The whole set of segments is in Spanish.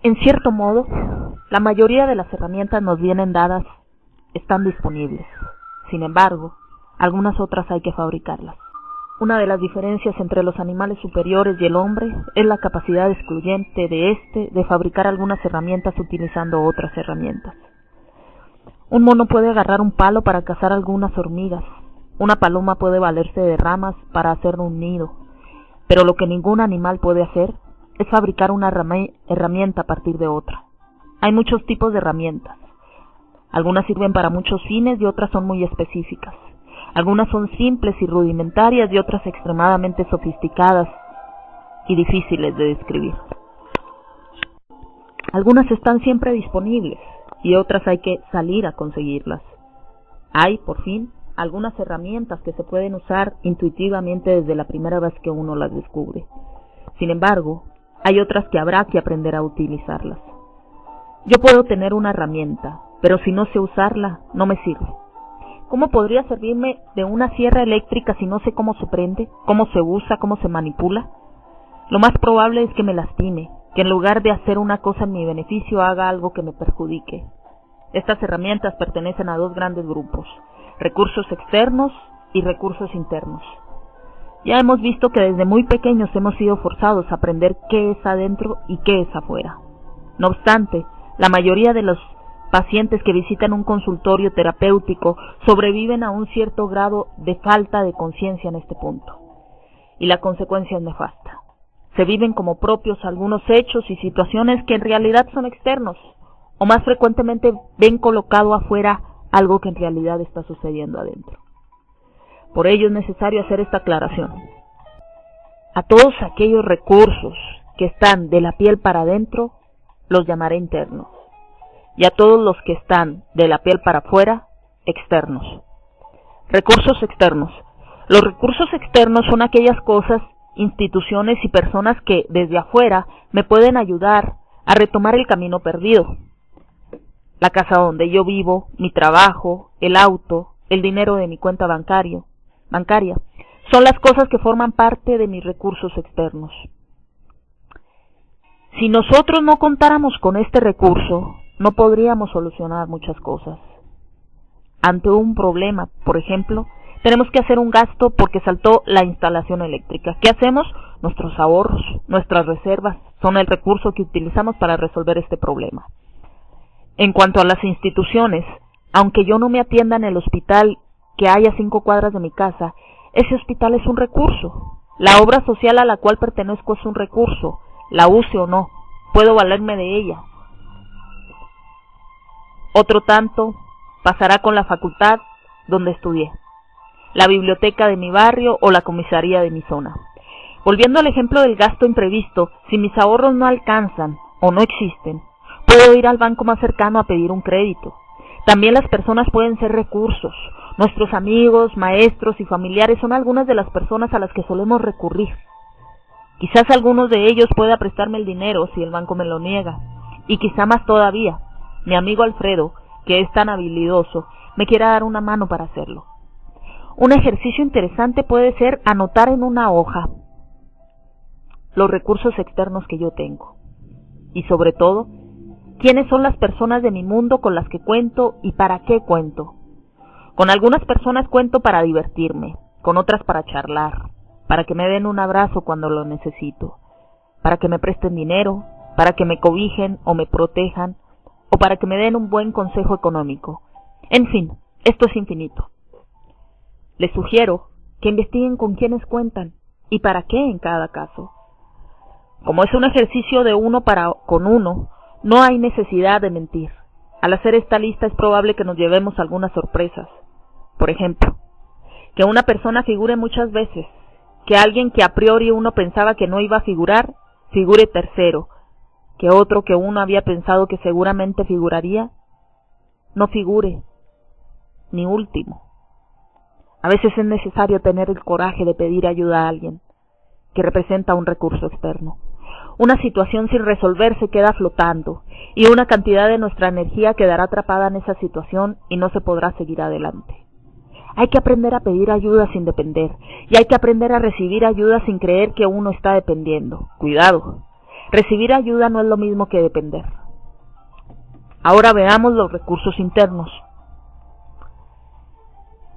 En cierto modo, la mayoría de las herramientas nos vienen dadas, están disponibles. Sin embargo, algunas otras hay que fabricarlas. Una de las diferencias entre los animales superiores y el hombre es la capacidad excluyente de éste de fabricar algunas herramientas utilizando otras herramientas. Un mono puede agarrar un palo para cazar algunas hormigas. Una paloma puede valerse de ramas para hacer un nido. Pero lo que ningún animal puede hacer es fabricar una herramienta a partir de otra. Hay muchos tipos de herramientas. Algunas sirven para muchos fines y otras son muy específicas. Algunas son simples y rudimentarias y otras extremadamente sofisticadas y difíciles de describir. Algunas están siempre disponibles y otras hay que salir a conseguirlas. Hay, por fin, algunas herramientas que se pueden usar intuitivamente desde la primera vez que uno las descubre. Sin embargo, hay otras que habrá que aprender a utilizarlas. Yo puedo tener una herramienta, pero si no sé usarla, no me sirve. ¿Cómo podría servirme de una sierra eléctrica si no sé cómo se prende, cómo se usa, cómo se manipula? Lo más probable es que me lastime, que en lugar de hacer una cosa en mi beneficio haga algo que me perjudique. Estas herramientas pertenecen a dos grandes grupos: recursos externos y recursos internos. Ya hemos visto que desde muy pequeños hemos sido forzados a aprender qué es adentro y qué es afuera. No obstante, la mayoría de los pacientes que visitan un consultorio terapéutico sobreviven a un cierto grado de falta de conciencia en este punto. Y la consecuencia es nefasta. Se viven como propios algunos hechos y situaciones que en realidad son externos, o más frecuentemente ven colocado afuera algo que en realidad está sucediendo adentro. Por ello es necesario hacer esta aclaración. A todos aquellos recursos que están de la piel para adentro, los llamaré internos. Y a todos los que están de la piel para afuera, externos. Recursos externos. Los recursos externos son aquellas cosas, instituciones y personas que desde afuera me pueden ayudar a retomar el camino perdido. La casa donde yo vivo, mi trabajo, el auto, el dinero de mi cuenta bancaria, son las cosas que forman parte de mis recursos externos. Si nosotros no contáramos con este recurso, no podríamos solucionar muchas cosas. Ante un problema, por ejemplo, tenemos que hacer un gasto porque saltó la instalación eléctrica. ¿Qué hacemos? Nuestros ahorros, nuestras reservas, son el recurso que utilizamos para resolver este problema. En cuanto a las instituciones, aunque yo no me atienda en el hospital que hay a 5 cuadras de mi casa, ese hospital es un recurso. La obra social a la cual pertenezco es un recurso, la use o no, puedo valerme de ella. Otro tanto pasará con la facultad donde estudié, la biblioteca de mi barrio o la comisaría de mi zona. Volviendo al ejemplo del gasto imprevisto, si mis ahorros no alcanzan o no existen, puedo ir al banco más cercano a pedir un crédito. También las personas pueden ser recursos. Nuestros amigos, maestros y familiares son algunas de las personas a las que solemos recurrir. Quizás algunos de ellos pueda prestarme el dinero si el banco me lo niega, y quizá más todavía, mi amigo Alfredo, que es tan habilidoso, me quiera dar una mano para hacerlo. Un ejercicio interesante puede ser anotar en una hoja los recursos externos que yo tengo. Y sobre todo, quiénes son las personas de mi mundo con las que cuento y para qué cuento. Con algunas personas cuento para divertirme, con otras para charlar, para que me den un abrazo cuando lo necesito, para que me presten dinero, para que me cobijen o me protejan, o para que me den un buen consejo económico. En fin, esto es infinito. Les sugiero que investiguen con quiénes cuentan y para qué en cada caso. Como es un ejercicio de uno para con uno, no hay necesidad de mentir. Al hacer esta lista es probable que nos llevemos algunas sorpresas. Por ejemplo, que una persona figure muchas veces, que alguien que a priori uno pensaba que no iba a figurar, figure tercero, que otro que uno había pensado que seguramente figuraría, no figure, ni último. A veces es necesario tener el coraje de pedir ayuda a alguien que representa un recurso externo. Una situación sin resolver se queda flotando y una cantidad de nuestra energía quedará atrapada en esa situación y no se podrá seguir adelante. Hay que aprender a pedir ayuda sin depender y hay que aprender a recibir ayuda sin creer que uno está dependiendo. Cuidado. Recibir ayuda no es lo mismo que depender. Ahora veamos los recursos internos.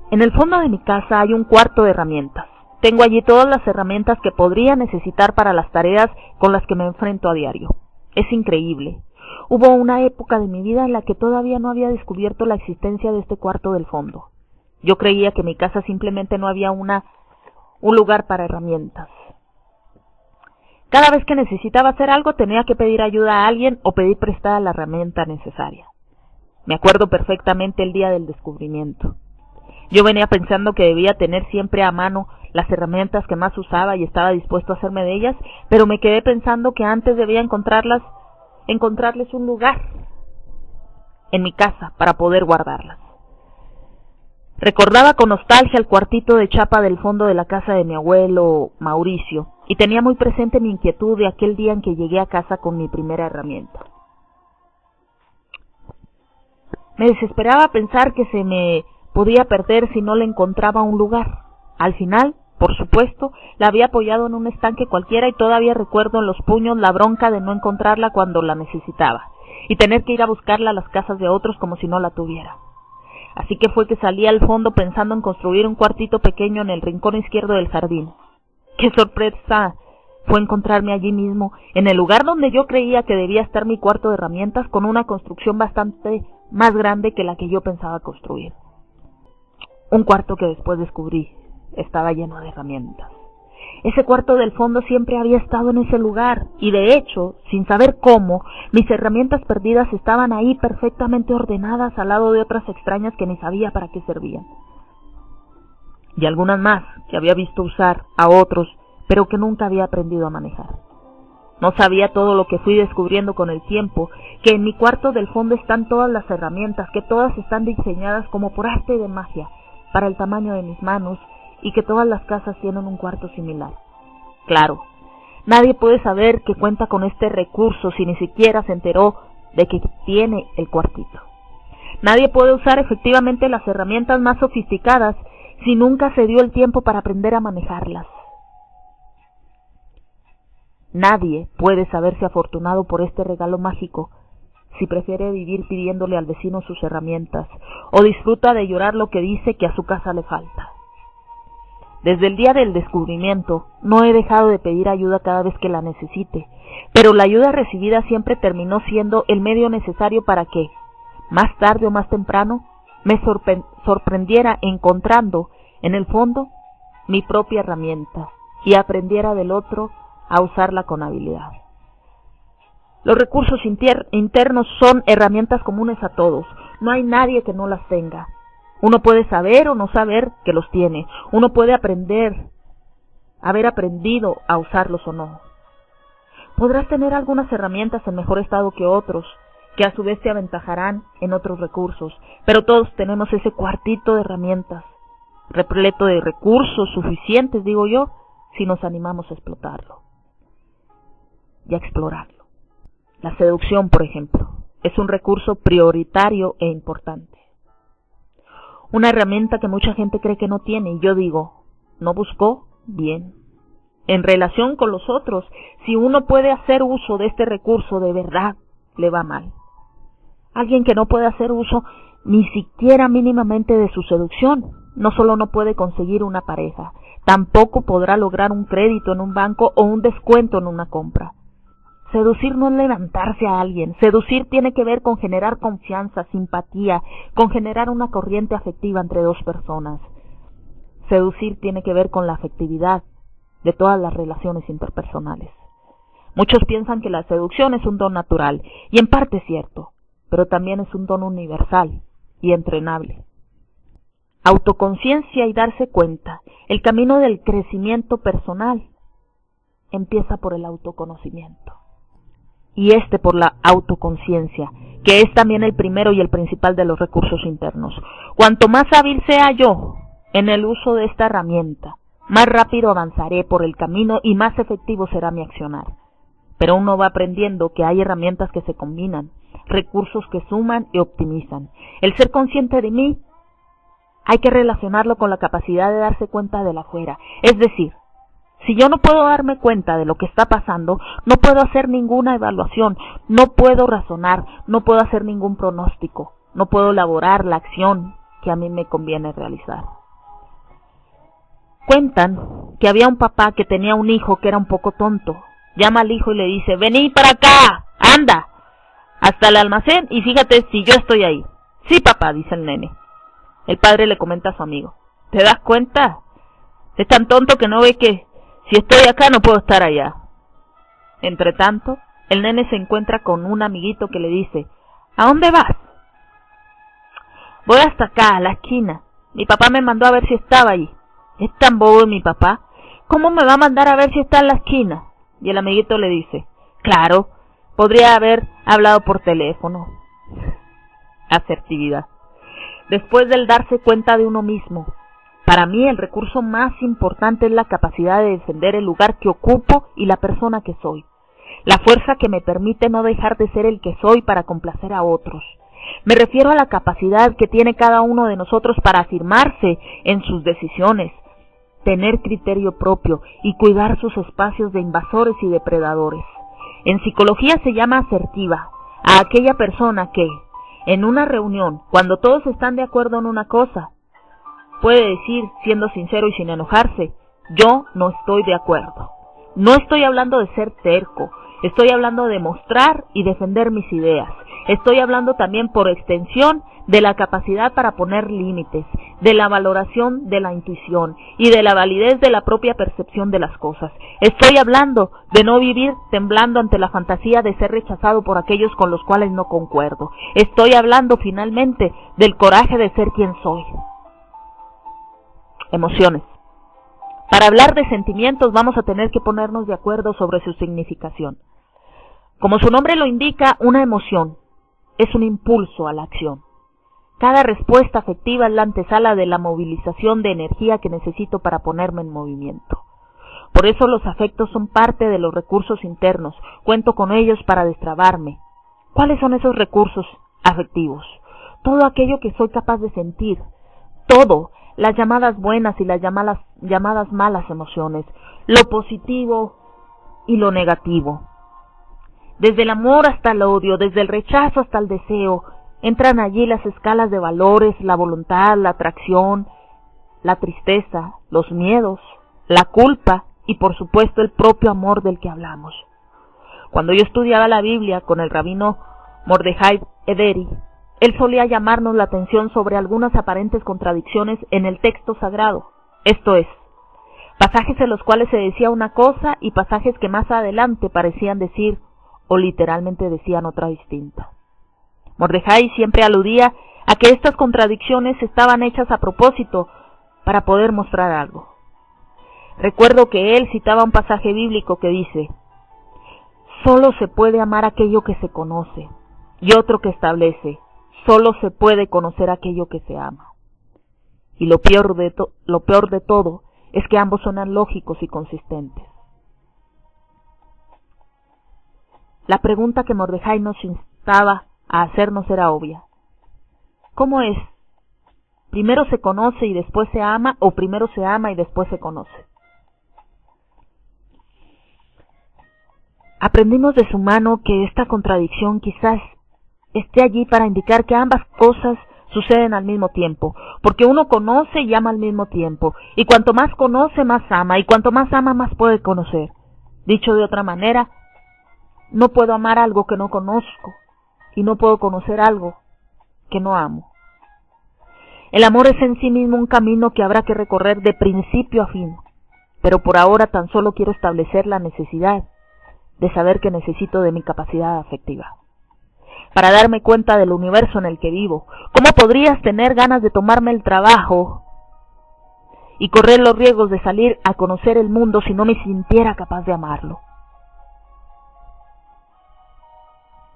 En el fondo de mi casa hay un cuarto de herramientas. Tengo allí todas las herramientas que podría necesitar para las tareas con las que me enfrento a diario. Es increíble. Hubo una época de mi vida en la que todavía no había descubierto la existencia de este cuarto del fondo. Yo creía que en mi casa simplemente no había un lugar para herramientas. Cada vez que necesitaba hacer algo tenía que pedir ayuda a alguien o pedir prestada la herramienta necesaria. Me acuerdo perfectamente el día del descubrimiento. Yo venía pensando que debía tener siempre a mano las herramientas que más usaba y estaba dispuesto a hacerme de ellas, pero me quedé pensando que antes debía encontrarles un lugar en mi casa para poder guardarlas. Recordaba con nostalgia el cuartito de chapa del fondo de la casa de mi abuelo Mauricio, y tenía muy presente mi inquietud de aquel día en que llegué a casa con mi primera herramienta. Me desesperaba pensar que se me podía perder si no le encontraba un lugar. Al final, por supuesto, la había apoyado en un estanque cualquiera y todavía recuerdo en los puños la bronca de no encontrarla cuando la necesitaba, y tener que ir a buscarla a las casas de otros como si no la tuviera. Así que fue que salí al fondo pensando en construir un cuartito pequeño en el rincón izquierdo del jardín. ¡Qué sorpresa fue encontrarme allí mismo, en el lugar donde yo creía que debía estar mi cuarto de herramientas, con una construcción bastante más grande que la que yo pensaba construir! Un cuarto que después descubrí estaba lleno de herramientas. Ese cuarto del fondo siempre había estado en ese lugar, y de hecho, sin saber cómo, mis herramientas perdidas estaban ahí perfectamente ordenadas al lado de otras extrañas que ni sabía para qué servían. Y algunas más que había visto usar a otros, pero que nunca había aprendido a manejar. No sabía todo lo que fui descubriendo con el tiempo, que en mi cuarto del fondo están todas las herramientas, que todas están diseñadas como por arte de magia, para el tamaño de mis manos, y que todas las casas tienen un cuarto similar. Claro, nadie puede saber que cuenta con este recurso si ni siquiera se enteró de que tiene el cuartito. Nadie puede usar efectivamente las herramientas más sofisticadas si nunca se dio el tiempo para aprender a manejarlas. Nadie puede saberse afortunado por este regalo mágico si prefiere vivir pidiéndole al vecino sus herramientas, o disfruta de llorar lo que dice que a su casa le falta. Desde el día del descubrimiento no he dejado de pedir ayuda cada vez que la necesite, pero la ayuda recibida siempre terminó siendo el medio necesario para que, más tarde o más temprano, me sorprendiera encontrando, en el fondo, mi propia herramienta, y aprendiera del otro a usarla con habilidad. Los recursos internos son herramientas comunes a todos. No hay nadie que no las tenga. Uno puede saber o no saber que los tiene. Uno puede haber aprendido a usarlos o no. Podrás tener algunas herramientas en mejor estado que otros, que a su vez te aventajarán en otros recursos, pero todos tenemos ese cuartito de herramientas, repleto de recursos suficientes, digo yo, si nos animamos a explotarlo y a explorarlo. La seducción, por ejemplo, es un recurso prioritario e importante. Una herramienta que mucha gente cree que no tiene, y yo digo, ¿no buscó? Bien. En relación con los otros, si uno puede hacer uso de este recurso de verdad, le va mal. Alguien que no puede hacer uso ni siquiera mínimamente de su seducción, no solo no puede conseguir una pareja, tampoco podrá lograr un crédito en un banco o un descuento en una compra. Seducir no es levantarse a alguien. Seducir tiene que ver con generar confianza, simpatía, con generar una corriente afectiva entre dos personas. Seducir tiene que ver con la afectividad de todas las relaciones interpersonales. Muchos piensan que la seducción es un don natural, y en parte es cierto, pero también es un don universal y entrenable. Autoconciencia y darse cuenta. El camino del crecimiento personal empieza por el autoconocimiento. Y por la autoconciencia, que es también el primero y el principal de los recursos internos. Cuanto más hábil sea yo en el uso de esta herramienta, más rápido avanzaré por el camino y más efectivo será mi accionar. Pero uno va aprendiendo que hay herramientas que se combinan, recursos que suman y optimizan. El ser consciente de mí hay que relacionarlo con la capacidad de darse cuenta del afuera, es decir, Si yo no puedo darme cuenta de lo que está pasando, no puedo hacer ninguna evaluación, no puedo razonar, no puedo hacer ningún pronóstico, no puedo elaborar la acción que a mí me conviene realizar. Cuentan que había un papá que tenía un hijo que era un poco tonto. Llama al hijo y le dice: vení para acá, anda, hasta el almacén y fíjate si yo estoy ahí. Sí, papá, dice el nene. El padre le comenta a su amigo: ¿te das cuenta? Es tan tonto que no ve que si estoy acá no puedo estar allá. Entre tanto, el nene se encuentra con un amiguito que le dice: ¿a dónde vas? Voy hasta acá, a la esquina. Mi papá me mandó a ver si estaba allí. ¿Es tan bobo mi papá? ¿Cómo me va a mandar a ver si está en la esquina? Y el amiguito le dice: claro, podría haber hablado por teléfono. Asertividad. Después del darse cuenta de uno mismo, para mí el recurso más importante es la capacidad de defender el lugar que ocupo y la persona que soy. La fuerza que me permite no dejar de ser el que soy para complacer a otros. Me refiero a la capacidad que tiene cada uno de nosotros para afirmarse en sus decisiones, tener criterio propio y cuidar sus espacios de invasores y depredadores. En psicología se llama asertiva a aquella persona que, en una reunión, cuando todos están de acuerdo en una cosa, puede decir, siendo sincero y sin enojarse: yo no estoy de acuerdo. No estoy hablando de ser terco, estoy hablando de mostrar y defender mis ideas. Estoy hablando también, por extensión, de la capacidad para poner límites, de la valoración de la intuición y de la validez de la propia percepción de las cosas. Estoy hablando de no vivir temblando ante la fantasía de ser rechazado por aquellos con los cuales no concuerdo. Estoy hablando, finalmente, del coraje de ser quien soy. Emociones. Para hablar de sentimientos vamos a tener que ponernos de acuerdo sobre su significación. Como su nombre lo indica, una emoción es un impulso a la acción. Cada respuesta afectiva es la antesala de la movilización de energía que necesito para ponerme en movimiento. Por eso los afectos son parte de los recursos internos. Cuento con ellos para destrabarme. ¿Cuáles son esos recursos afectivos? Todo aquello que soy capaz de sentir. Todo, las llamadas buenas y las llamadas malas emociones, lo positivo y lo negativo. Desde el amor hasta el odio, desde el rechazo hasta el deseo, entran allí las escalas de valores, la voluntad, la atracción, la tristeza, los miedos, la culpa y por supuesto el propio amor del que hablamos. Cuando yo estudiaba la Biblia con el rabino Mordejai Ederi, él solía llamarnos la atención sobre algunas aparentes contradicciones en el texto sagrado, esto es, pasajes en los cuales se decía una cosa y pasajes que más adelante parecían decir o literalmente decían otra distinta. Mordejai siempre aludía a que estas contradicciones estaban hechas a propósito para poder mostrar algo. Recuerdo que él citaba un pasaje bíblico que dice: solo se puede amar aquello que se conoce, y otro que establece: solo se puede conocer aquello que se ama. Y lo peor de todo es que ambos son lógicos y consistentes. La pregunta que Mordejai nos instaba a hacernos era obvia. ¿Cómo es? ¿Primero se conoce y después se ama, o primero se ama y después se conoce? Aprendimos de su mano que esta contradicción quizás esté allí para indicar que ambas cosas suceden al mismo tiempo, porque uno conoce y ama al mismo tiempo, y cuanto más conoce, más ama, y cuanto más ama, más puede conocer. Dicho de otra manera, no puedo amar algo que no conozco, y no puedo conocer algo que no amo. El amor es en sí mismo un camino que habrá que recorrer de principio a fin, pero por ahora tan solo quiero establecer la necesidad de saber que necesito de mi capacidad afectiva. Para darme cuenta del universo en el que vivo, ¿cómo podrías tener ganas de tomarme el trabajo y correr los riesgos de salir a conocer el mundo si no me sintiera capaz de amarlo?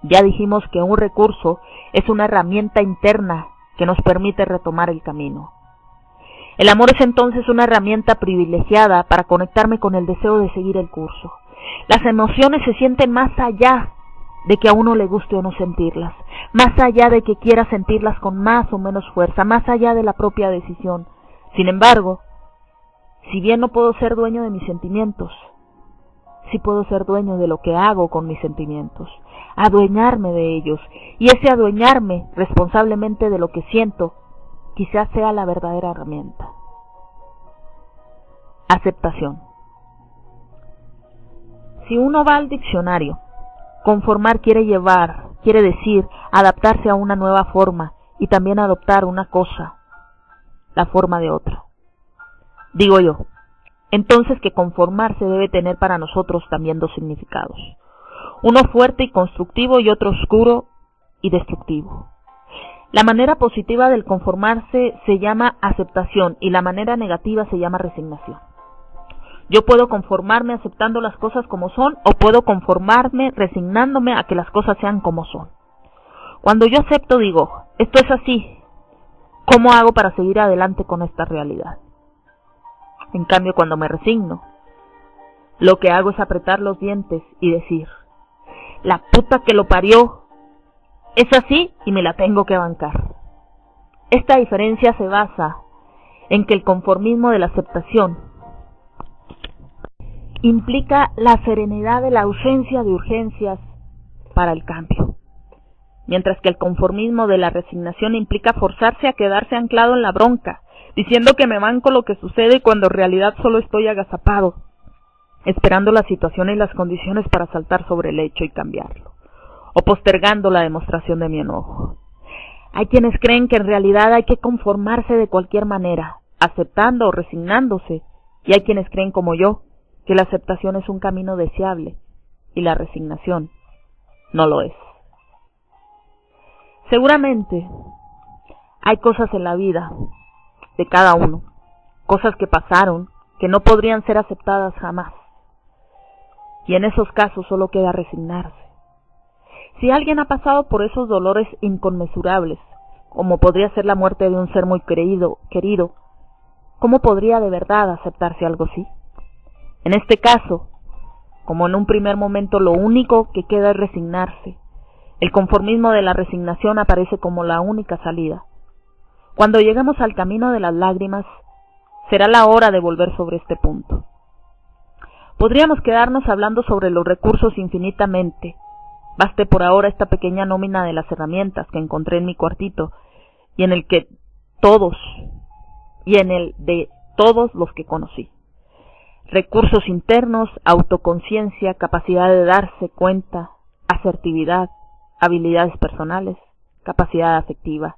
Ya dijimos que un recurso es una herramienta interna que nos permite retomar el camino. El amor es entonces una herramienta privilegiada para conectarme con el deseo de seguir el curso. Las emociones se sienten más allá de que a uno le guste o no sentirlas, más allá de que quiera sentirlas con más o menos fuerza, más allá de la propia decisión. Sin embargo, Si bien no puedo ser dueño de mis sentimientos, sí puedo ser dueño de lo que hago con mis sentimientos, adueñarme de ellos, y ese adueñarme responsablemente de lo que siento, quizás sea la verdadera herramienta. Aceptación. Si uno va al diccionario, conformar quiere decir adaptarse a una nueva forma y también adoptar una cosa, la forma de otra. Digo yo, entonces que conformarse debe tener para nosotros también dos significados, uno fuerte y constructivo y otro oscuro y destructivo. La manera positiva del conformarse se llama aceptación y la manera negativa se llama resignación. Yo puedo conformarme aceptando las cosas como son o puedo conformarme resignándome a que las cosas sean como son. Cuando yo acepto digo, esto es así, ¿cómo hago para seguir adelante con esta realidad? En cambio, cuando me resigno, lo que hago es apretar los dientes y decir, la puta que lo parió, es así y me la tengo que bancar. Esta diferencia se basa en que el conformismo de la aceptación implica la serenidad de la ausencia de urgencias para el cambio, mientras que el conformismo de la resignación implica forzarse a quedarse anclado en la bronca, diciendo que me banco lo que sucede cuando en realidad solo estoy agazapado, esperando la situación y las condiciones para saltar sobre el hecho y cambiarlo, o postergando la demostración de mi enojo. Hay quienes creen que en realidad hay que conformarse de cualquier manera, aceptando o resignándose, y hay quienes creen como yo, que la aceptación es un camino deseable y la resignación no lo es. Seguramente hay cosas en la vida de cada uno, cosas que pasaron, que no podrían ser aceptadas jamás, y en esos casos solo queda resignarse. Si alguien ha pasado por esos dolores inconmensurables, como podría ser la muerte de un ser muy querido, ¿cómo podría de verdad aceptarse algo así? En este caso, como en un primer momento lo único que queda es resignarse, el conformismo de la resignación aparece como la única salida. Cuando lleguemos al camino de las lágrimas, será la hora de volver sobre este punto. Podríamos quedarnos hablando sobre los recursos infinitamente. Baste por ahora esta pequeña nómina de las herramientas que encontré en mi cuartito y en el de todos los que conocí. Recursos internos, autoconciencia, capacidad de darse cuenta, asertividad, habilidades personales, capacidad afectiva,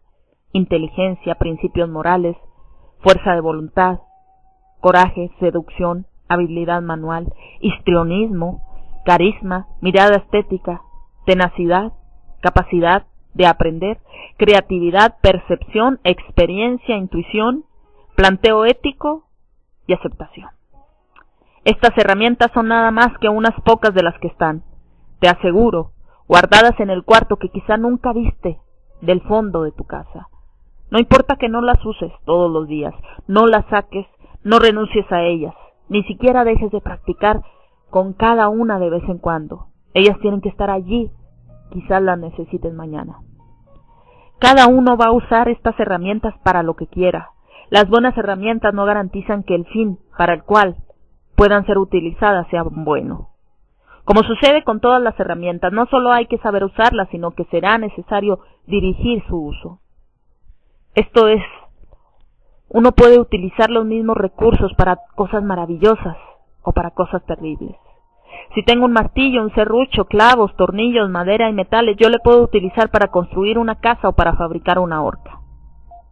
inteligencia, principios morales, fuerza de voluntad, coraje, seducción, habilidad manual, histrionismo, carisma, mirada estética, tenacidad, capacidad de aprender, creatividad, percepción, experiencia, intuición, planteo ético y aceptación. Estas herramientas son nada más que unas pocas de las que están, te aseguro, guardadas en el cuarto que quizá nunca viste del fondo de tu casa. No importa que no las uses todos los días, no las saques, no renuncies a ellas, ni siquiera dejes de practicar con cada una de vez en cuando. Ellas tienen que estar allí, quizás las necesites mañana. Cada uno va a usar estas herramientas para lo que quiera. Las buenas herramientas no garantizan que el fin para el cual puedan ser utilizadas sea bueno. Como sucede con todas las herramientas, no solo hay que saber usarlas, sino que será necesario dirigir su uso. Esto es, uno puede utilizar los mismos recursos para cosas maravillosas o para cosas terribles. Si tengo un martillo, un serrucho, clavos, tornillos, madera y metales, yo le puedo utilizar para construir una casa o para fabricar una horca.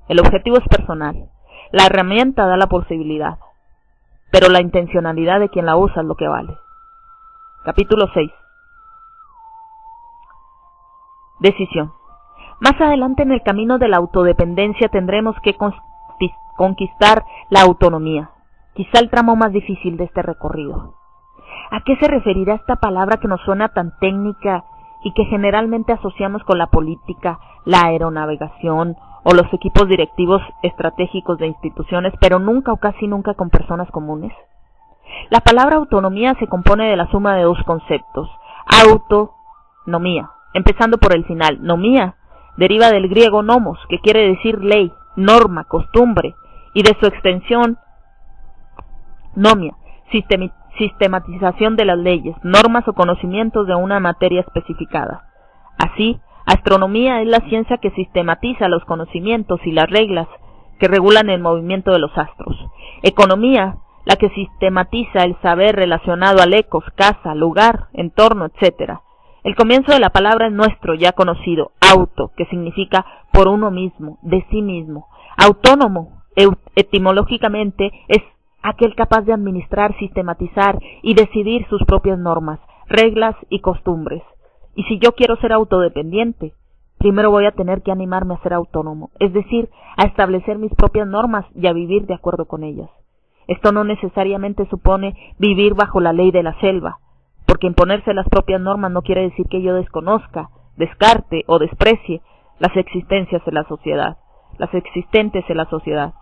El objetivo es personal. La herramienta da la posibilidad, pero la intencionalidad de quien la usa es lo que vale. Capítulo 6. Decisión. Más adelante en el camino de la autodependencia tendremos que conquistar la autonomía, quizá el tramo más difícil de este recorrido. ¿A qué se referirá esta palabra que nos suena tan técnica y que generalmente asociamos con la política, la aeronavegación o los equipos directivos estratégicos de instituciones, pero nunca o casi nunca con personas comunes? La palabra autonomía se compone de la suma de dos conceptos, autonomía, empezando por el final. Nomía deriva del griego nomos, que quiere decir ley, norma, costumbre, y de su extensión Nomia, sistematización de las leyes, normas o conocimientos de una materia especificada. Así, astronomía es la ciencia que sistematiza los conocimientos y las reglas que regulan el movimiento de los astros. Economía, la que sistematiza el saber relacionado al ecos, casa, lugar, entorno, etc. El comienzo de la palabra es nuestro, ya conocido, auto, que significa por uno mismo, de sí mismo. Autónomo, etimológicamente, es aquel capaz de administrar, sistematizar y decidir sus propias normas, reglas y costumbres. Y si yo quiero ser autodependiente, primero voy a tener que animarme a ser autónomo, es decir, a establecer mis propias normas y a vivir de acuerdo con ellas. Esto no necesariamente supone vivir bajo la ley de la selva, porque imponerse las propias normas no quiere decir que yo desconozca, descarte o desprecie las existencias en la sociedad, las existentes en la sociedad.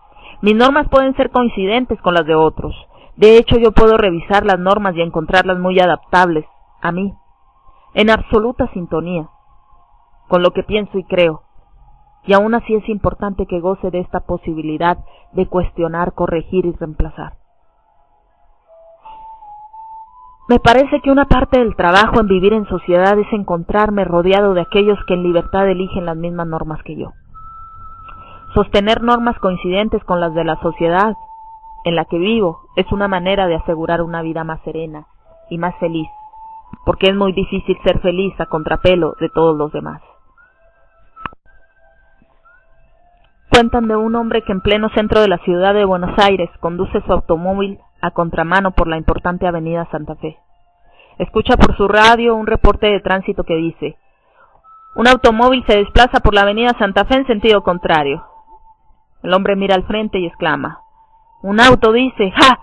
Mis normas pueden ser coincidentes con las de otros. De hecho, yo puedo revisar las normas y encontrarlas muy adaptables a mí, en absoluta sintonía con lo que pienso y creo. Y aún así es importante que goce de esta posibilidad de cuestionar, corregir y reemplazar. Me parece que una parte del trabajo en vivir en sociedad es encontrarme rodeado de aquellos que en libertad eligen las mismas normas que yo. Sostener normas coincidentes con las de la sociedad en la que vivo es una manera de asegurar una vida más serena y más feliz, porque es muy difícil ser feliz a contrapelo de todos los demás. Cuentan de un hombre que en pleno centro de la ciudad de Buenos Aires conduce su automóvil a contramano por la importante avenida Santa Fe. Escucha por su radio un reporte de tránsito que dice: un automóvil se desplaza por la avenida Santa Fe en sentido contrario. El hombre mira al frente y exclama: un auto, dice, ¡ja!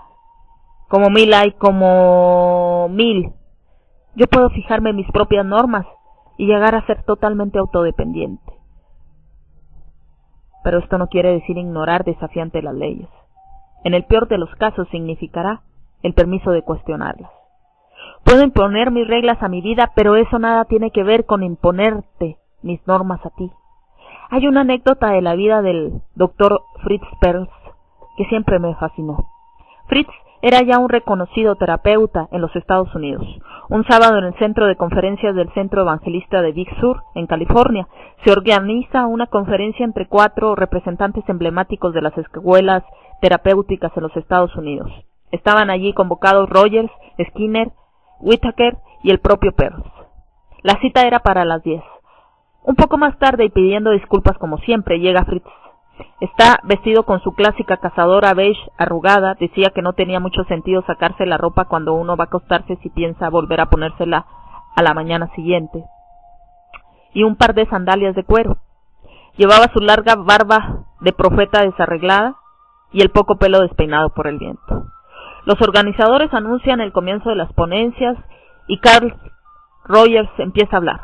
Como mil hay, como mil. Yo puedo fijarme en mis propias normas y llegar a ser totalmente autodependiente. Pero esto no quiere decir ignorar desafiante las leyes. En el peor de los casos significará el permiso de cuestionarlas. Puedo imponer mis reglas a mi vida, pero eso nada tiene que ver con imponerte mis normas a ti. Hay una anécdota de la vida del doctor Fritz Perls que siempre me fascinó. Fritz era ya un reconocido terapeuta en los Estados Unidos. Un sábado en el centro de conferencias del Centro Evangelista de Big Sur, en California, se organiza una conferencia entre 4 representantes emblemáticos de las escuelas terapéuticas en los Estados Unidos. Estaban allí convocados Rogers, Skinner, Whittaker y el propio Perls. La cita era para las 10. Un poco más tarde, y pidiendo disculpas como siempre, llega Fritz. Está vestido con su clásica cazadora beige arrugada. Decía que no tenía mucho sentido sacarse la ropa cuando uno va a acostarse si piensa volver a ponérsela a la mañana siguiente. Y un par de sandalias de cuero. Llevaba su larga barba de profeta desarreglada y el poco pelo despeinado por el viento. Los organizadores anuncian el comienzo de las ponencias y Carl Rogers empieza a hablar.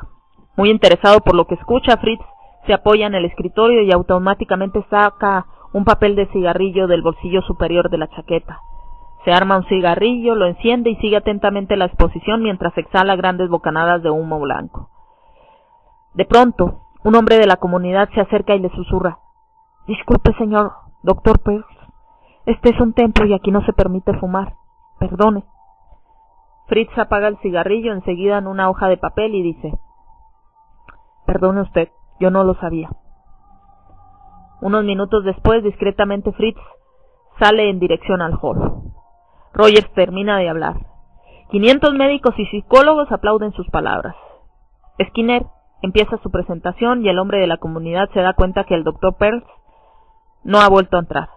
Muy interesado por lo que escucha, Fritz se apoya en el escritorio y automáticamente saca un papel de cigarrillo del bolsillo superior de la chaqueta. Se arma un cigarrillo, lo enciende y sigue atentamente la exposición mientras exhala grandes bocanadas de humo blanco. De pronto, un hombre de la comunidad se acerca y le susurra: «Disculpe, señor doctor Perls, este es un templo y aquí no se permite fumar. Perdone». Fritz apaga el cigarrillo enseguida en una hoja de papel y dice: «Perdone usted, yo no lo sabía». Unos minutos después, discretamente, Fritz sale en dirección al hall. Rogers termina de hablar. 500 médicos y psicólogos aplauden sus palabras. Skinner empieza su presentación y el hombre de la comunidad se da cuenta que el doctor Perls no ha vuelto a entrar.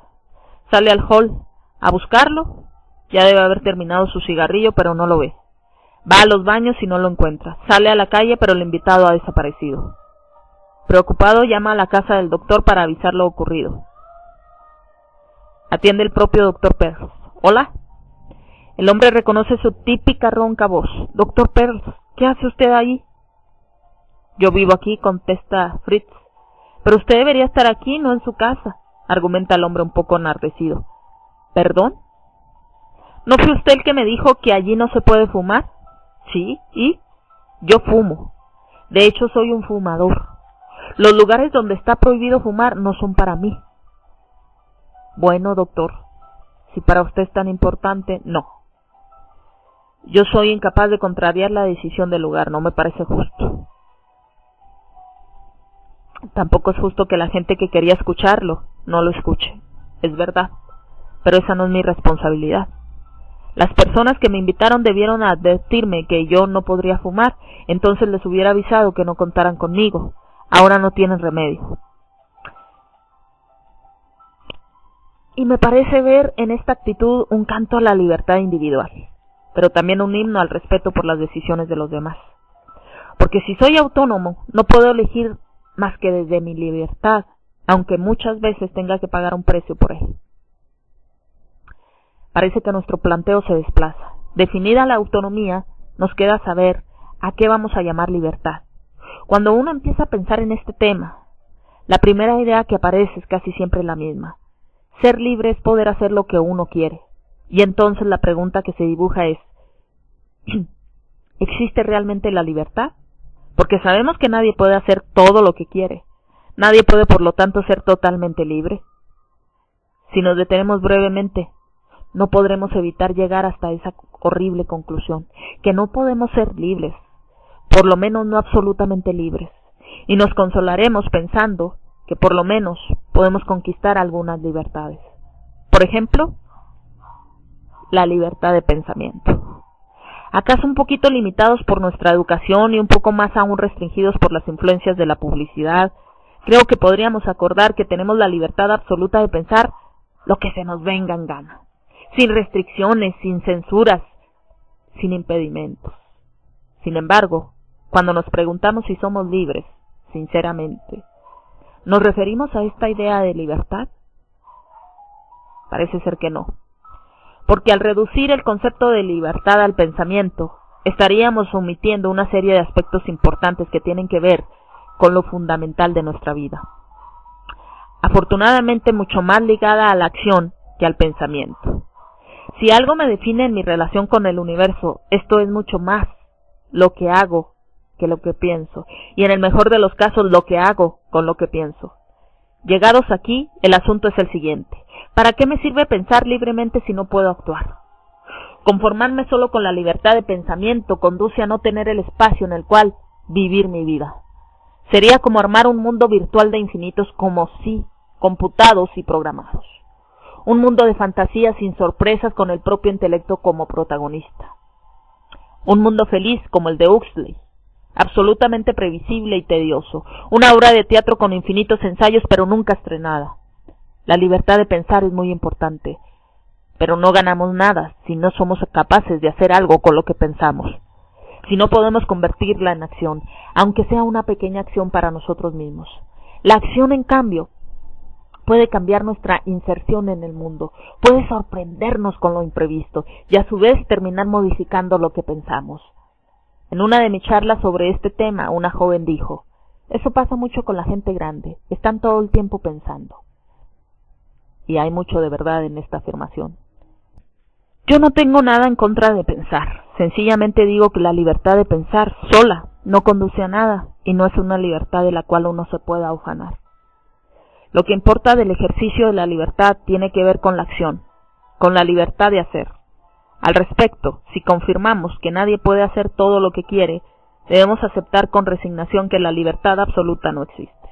Sale al hall a buscarlo. Ya debe haber terminado su cigarrillo, pero no lo ve. Va a los baños y no lo encuentra. Sale a la calle, pero el invitado ha desaparecido. Preocupado, llama a la casa del doctor para avisar lo ocurrido. Atiende el propio doctor Perls. «¿Hola?» El hombre reconoce su típica ronca voz. «Doctor Perls, ¿qué hace usted ahí?» «Yo vivo aquí», contesta Fritz. «Pero usted debería estar aquí, no en su casa», argumenta el hombre un poco enardecido. «¿Perdón? ¿No fue usted el que me dijo que allí no se puede fumar?» «Sí, ¿y?» «Yo fumo. De hecho, soy un fumador. Los lugares donde está prohibido fumar no son para mí». «Bueno, doctor, Si para usted es tan importante, no. Yo soy incapaz de contrariar la decisión del lugar, no me parece justo. Tampoco es justo que la gente que quería escucharlo no lo escuche. Es verdad, pero esa no es mi responsabilidad. Las personas que me invitaron debieron advertirme que yo no podría fumar, entonces les hubiera avisado que no contaran conmigo. Ahora no tienen remedio. Y me parece ver en esta actitud un canto a la libertad individual, pero también un himno al respeto por las decisiones de los demás. Porque si soy autónomo, no puedo elegir más que desde mi libertad, aunque muchas veces tenga que pagar un precio por él. Parece que nuestro planteo se desplaza. Definida la autonomía, nos queda saber a qué vamos a llamar libertad. Cuando uno empieza a pensar en este tema, la primera idea que aparece es casi siempre la misma. Ser libre es poder hacer lo que uno quiere. Y entonces la pregunta que se dibuja es, ¿existe realmente la libertad? Porque sabemos que nadie puede hacer todo lo que quiere. Nadie puede, por lo tanto, ser totalmente libre. Si nos detenemos brevemente, no podremos evitar llegar hasta esa horrible conclusión, que no podemos ser libres, por lo menos no absolutamente libres, y nos consolaremos pensando que por lo menos podemos conquistar algunas libertades. Por ejemplo, la libertad de pensamiento. ¿Acaso un poquito limitados por nuestra educación y un poco más aún restringidos por las influencias de la publicidad? Creo que podríamos acordar que tenemos la libertad absoluta de pensar lo que se nos venga en gana, sin restricciones, sin censuras, sin impedimentos. Sin embargo, cuando nos preguntamos si somos libres, sinceramente, ¿nos referimos a esta idea de libertad? Parece ser que no. Porque al reducir el concepto de libertad al pensamiento, estaríamos omitiendo una serie de aspectos importantes que tienen que ver con lo fundamental de nuestra vida. Afortunadamente mucho más ligada a la acción que al pensamiento. Si algo me define en mi relación con el universo, esto es mucho más lo que hago que lo que pienso, y en el mejor de los casos lo que hago con lo que pienso. Llegados aquí, el asunto es el siguiente. ¿Para qué me sirve pensar libremente si no puedo actuar? Conformarme solo con la libertad de pensamiento conduce a no tener el espacio en el cual vivir mi vida. Sería como armar un mundo virtual de infinitos como sí, computados y programados. Un mundo de fantasías sin sorpresas con el propio intelecto como protagonista. Un mundo feliz como el de Huxley, absolutamente previsible y tedioso. Una obra de teatro con infinitos ensayos pero nunca estrenada. La libertad de pensar es muy importante, pero no ganamos nada si no somos capaces de hacer algo con lo que pensamos. Si no podemos convertirla en acción, aunque sea una pequeña acción para nosotros mismos. La acción, en cambio, puede cambiar nuestra inserción en el mundo, puede sorprendernos con lo imprevisto y a su vez terminar modificando lo que pensamos. En una de mis charlas sobre este tema, una joven dijo, eso pasa mucho con la gente grande, están todo el tiempo pensando. Y hay mucho de verdad en esta afirmación. Yo no tengo nada en contra de pensar, sencillamente digo que la libertad de pensar sola no conduce a nada y no es una libertad de la cual uno se pueda ufanar. Lo que importa del ejercicio de la libertad tiene que ver con la acción, con la libertad de hacer. Al respecto, si confirmamos que nadie puede hacer todo lo que quiere, debemos aceptar con resignación que la libertad absoluta no existe.